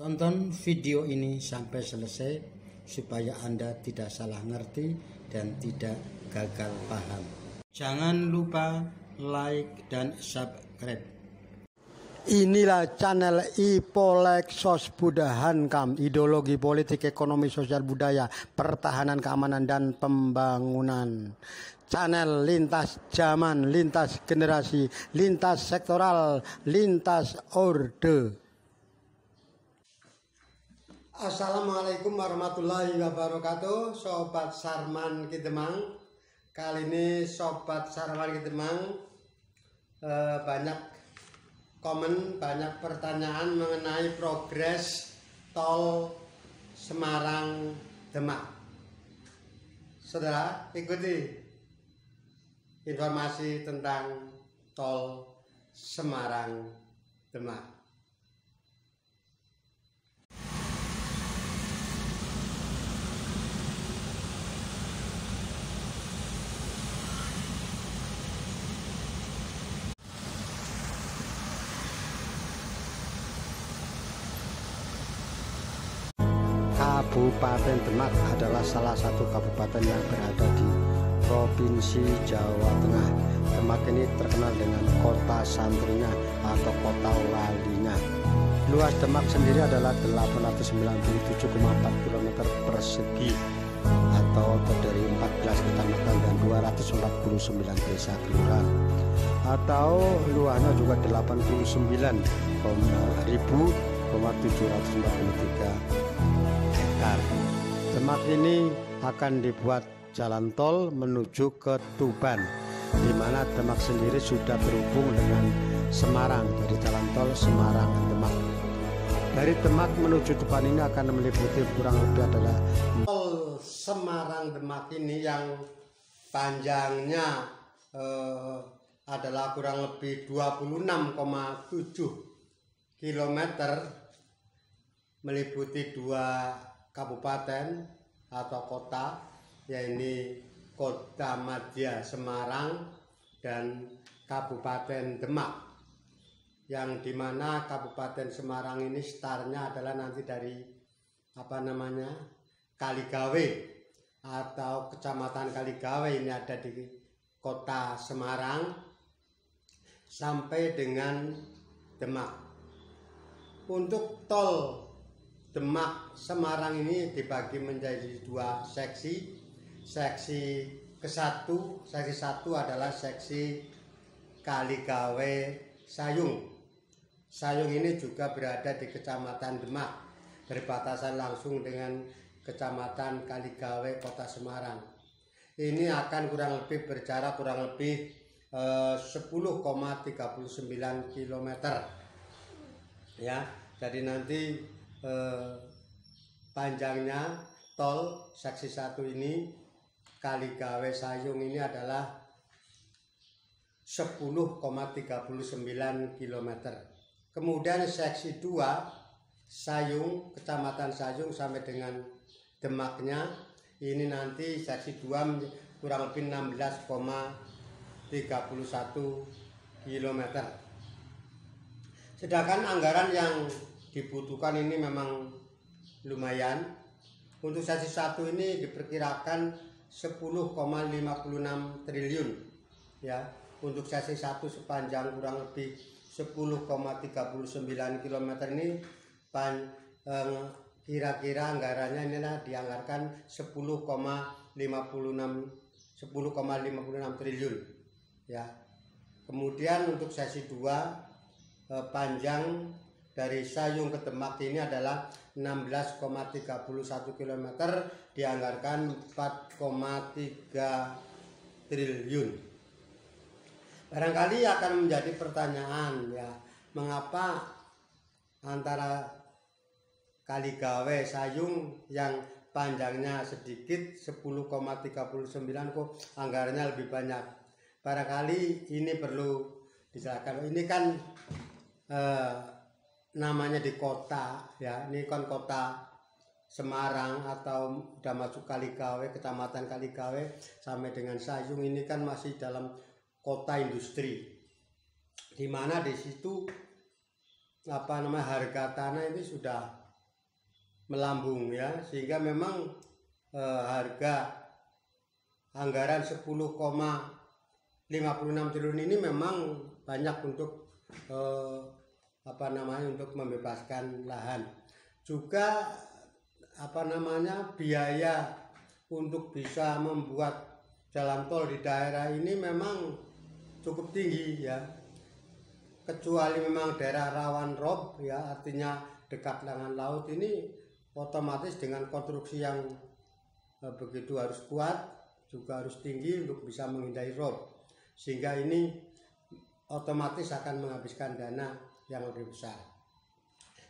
Tonton video ini sampai selesai supaya Anda tidak salah ngerti dan tidak gagal paham. Jangan lupa like dan subscribe. Inilah channel Ipolek Sos Budahankam, ideologi politik, ekonomi, sosial, budaya, pertahanan, keamanan, dan pembangunan. Channel lintas zaman, lintas generasi, lintas sektoral, lintas orde. Assalamualaikum warahmatullahi wabarakatuh, Sobat Sarman Kidemang. Kali ini Sobat Sarman Kidemang banyak komen, banyak pertanyaan mengenai progres tol Semarang Demak. Saudara, ikuti informasi tentang tol Semarang Demak. Kabupaten Demak adalah salah satu kabupaten yang berada di Provinsi Jawa Tengah. Demak ini terkenal dengan kota santrinya atau kota walinya. Luas Demak sendiri adalah 897,4 km persegi atau terdiri 14 kecamatan dan 249 desa kelurahan, atau luasnya juga 89.743 hektar. Demak ini akan dibuat jalan tol menuju ke Tuban, di mana Demak sendiri sudah terhubung dengan Semarang dari jalan tol Semarang Demak. Dari Demak menuju Tuban ini akan meliputi kurang lebih adalah tol Semarang Demak ini yang panjangnya adalah kurang lebih 26,7 km, meliputi dua kabupaten atau kota, yaitu Kota Madya Semarang dan Kabupaten Demak, yang dimana Kabupaten Semarang ini startnya adalah nanti dari Kaligawe atau Kecamatan Kaligawe, ini ada di Kota Semarang sampai dengan Demak. Untuk tol Demak Semarang ini dibagi menjadi dua seksi. Seksi satu adalah seksi Kaligawe Sayung. Sayung ini juga berada di Kecamatan Demak, berbatasan langsung dengan Kecamatan Kaligawe Kota Semarang. Ini akan berjarak kurang lebih 10,39 km. Ya, jadi nanti panjangnya tol seksi 1 ini Kaligawe Sayung ini adalah 10,39 km. Kemudian seksi 2 Sayung, Kecamatan Sayung sampai dengan Demaknya, ini nanti seksi 2 kurang lebih 16,31 km. Sedangkan anggaran yang dibutuhkan ini memang lumayan. Untuk seksi 1 ini diperkirakan 10,56 triliun ya. Untuk seksi 1 sepanjang kurang lebih 10,39 km ini kira-kira anggarannya inilah dianggarkan 10,56 triliun ya. Kemudian untuk seksi 2 panjang dari Sayung ke Demak ini adalah 16,31 km, dianggarkan 4,3 triliun. Barangkali akan menjadi pertanyaan ya, mengapa antara Kaligawe Sayung yang panjangnya sedikit 10,39 kok anggarannya lebih banyak. Barangkali ini perlu dijelaskan. Ini kan namanya di kota ya, ini kan kota Semarang atau udah masuk Kaligawe, Kecamatan Kaligawe sampai dengan Sayung ini kan masih dalam kota industri, di mana di situ harga tanah ini sudah melambung ya, sehingga memang harga anggaran 10,56 triliun ini memang banyak untuk untuk membebaskan lahan. Juga biaya untuk bisa membuat jalan tol di daerah ini memang cukup tinggi ya, kecuali memang daerah rawan rob ya, artinya dekat dengan laut, ini otomatis dengan konstruksi yang begitu harus kuat, juga harus tinggi untuk bisa menghindari rob, sehingga ini otomatis akan menghabiskan dana yang lebih besar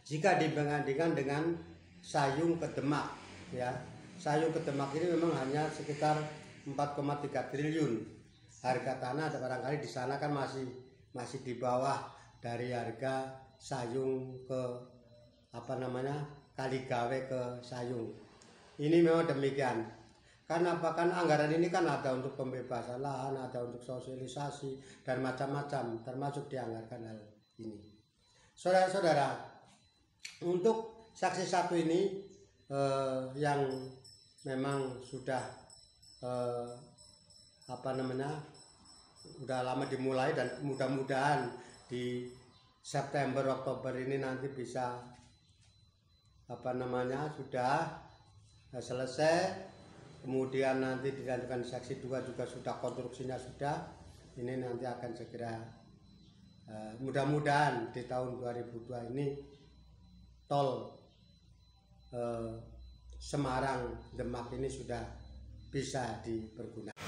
jika dibandingkan dengan Sayung ke Demak ya. Sayung ke Demak ini memang hanya sekitar 4,3 triliun harga tanah, barangkali di sana kan masih di bawah dari harga Sayung ke Kaligawe ke Sayung. Ini memang demikian. Karena bahkan anggaran ini kan ada untuk pembebasan lahan, ada untuk sosialisasi dan macam-macam, termasuk dianggarkan hal ini. Saudara-saudara, untuk saksi satu ini yang memang sudah udah lama dimulai, dan mudah-mudahan di September Oktober ini nanti bisa sudah selesai, kemudian nanti dilanjutkan seksi 2 juga sudah, konstruksinya sudah, ini nanti akan segera mudah-mudahan di tahun 2002 ini tol Semarang Demak ini sudah bisa dipergunakan.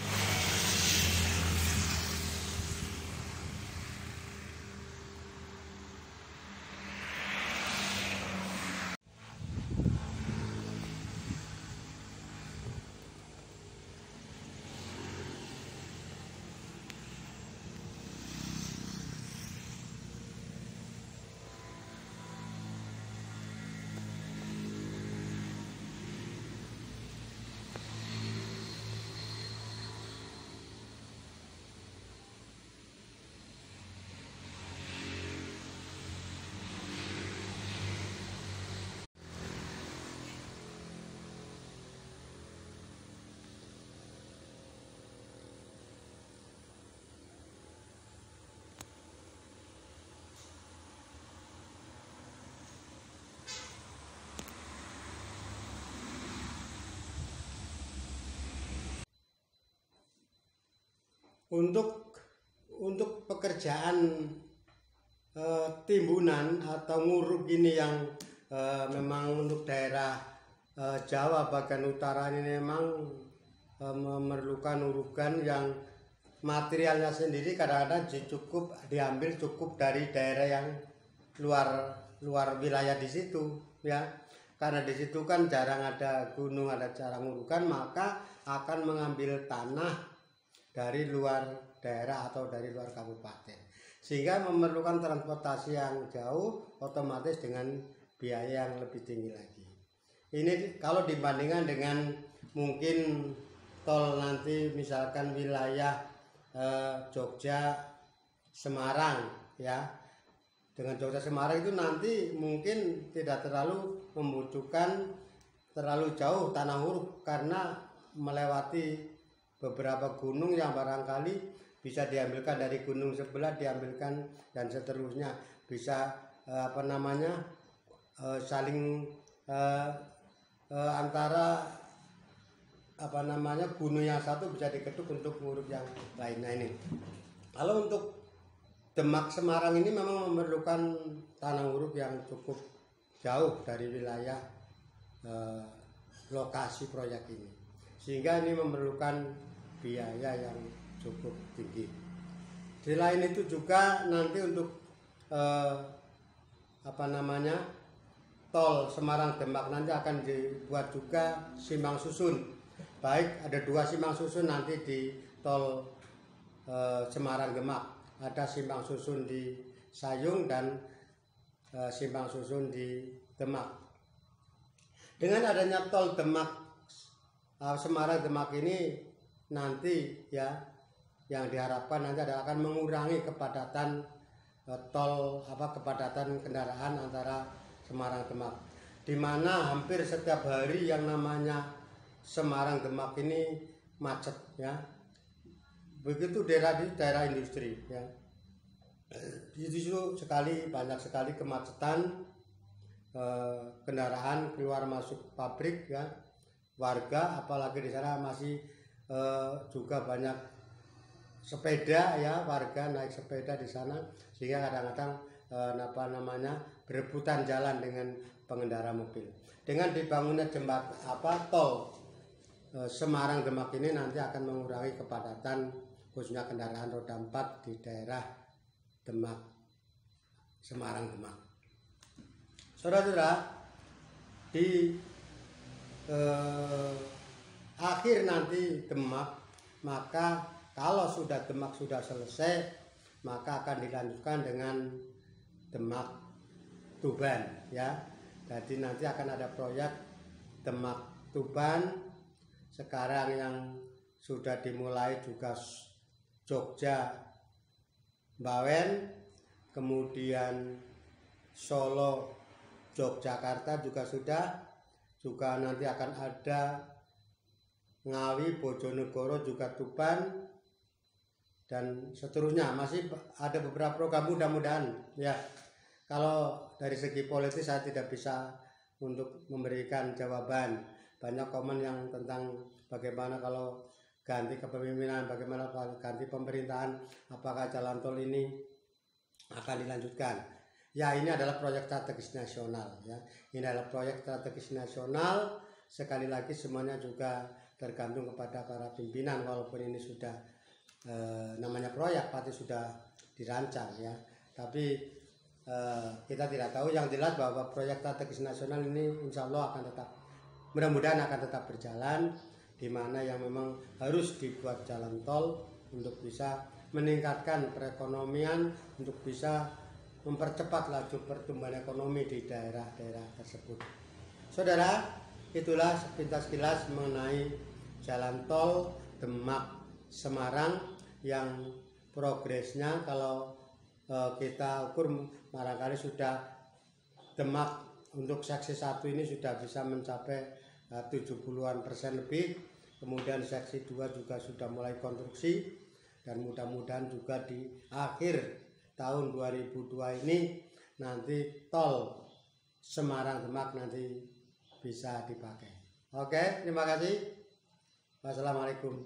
Untuk pekerjaan timbunan atau nguruk ini yang memang untuk daerah Jawa bagian utara ini memang memerlukan urukan yang materialnya sendiri kadang-kadang diambil cukup dari daerah yang luar wilayah di situ ya, karena di situ kan jarang ada gunung, ada jarang urukan, maka akan mengambil tanah dari luar daerah atau dari luar kabupaten, sehingga memerlukan transportasi yang jauh, otomatis dengan biaya yang lebih tinggi lagi. Ini kalau dibandingkan dengan mungkin tol nanti misalkan wilayah Jogja Semarang ya, dengan Jogja Semarang itu nanti mungkin tidak terlalu membutuhkan terlalu jauh tanah huruf, karena melewati beberapa gunung yang barangkali bisa diambilkan dari gunung sebelah, diambilkan dan seterusnya, bisa saling antara gunung yang satu bisa diketuk untuk nguruk yang lainnya. Ini kalau untuk Demak Semarang ini memang memerlukan tanah uruk yang cukup jauh dari wilayah lokasi proyek ini, sehingga ini memerlukan biaya yang cukup tinggi. Selain itu juga nanti untuk tol Semarang Demak nanti akan dibuat juga simpang susun. Baik, ada 2 simpang susun nanti di tol Semarang Demak. Ada simpang susun di Sayung dan simpang susun di Demak. Dengan adanya tol Semarang Demak ini nanti ya, yang diharapkan nanti akan mengurangi kepadatan kepadatan kendaraan antara Semarang Demak. di mana hampir setiap hari yang namanya Semarang Demak ini macet ya. Begitu daerah industri ya. Di situ banyak sekali kemacetan, kendaraan keluar masuk pabrik ya, warga apalagi di sana masih juga banyak sepeda ya, warga naik sepeda di sana sehingga kadang-kadang berebutan jalan dengan pengendara mobil. Dengan dibangunnya tol Semarang Demak ini nanti akan mengurangi kepadatan khususnya kendaraan roda 4 di daerah Demak, Semarang Demak. Saudara-saudara, di akhir nanti Demak, maka kalau sudah Demak sudah selesai, maka akan dilanjutkan dengan Demak Tuban ya. Jadi nanti akan ada proyek Demak Tuban. Sekarang yang sudah dimulai juga Jogja Bawen, kemudian Solo Yogyakarta juga sudah, juga nanti akan ada Ngawi Bojonegoro juga Tuban dan seterusnya. Masih ada beberapa program, mudah-mudahan ya. Kalau dari segi politis saya tidak bisa untuk memberikan jawaban. Banyak komen yang tentang bagaimana kalau ganti kepemimpinan, bagaimana ganti pemerintahan, apakah jalan tol ini akan dilanjutkan. Ya, ini adalah proyek strategis nasional ya. Ini adalah proyek strategis nasional. Sekali lagi semuanya juga tergantung kepada para pimpinan, walaupun ini sudah namanya proyek pasti sudah dirancang ya. Tapi kita tidak tahu, yang jelas bahwa proyek strategis nasional ini insya Allah akan tetap, mudah-mudahan akan tetap berjalan, di mana yang memang harus dibuat jalan tol untuk bisa meningkatkan perekonomian, untuk bisa mempercepat laju pertumbuhan ekonomi di daerah-daerah tersebut. Saudara, itulah sepintas-kilas mengenai jalan tol Demak Semarang yang progresnya kalau kita ukur barangkali sudah Demak untuk seksi 1 ini sudah bisa mencapai 70% lebih. Kemudian seksi 2 juga sudah mulai konstruksi, dan mudah-mudahan juga di akhir tahun 2002 ini nanti tol Semarang Demak nanti bisa dipakai. Oke, terima kasih. Wassalamualaikum.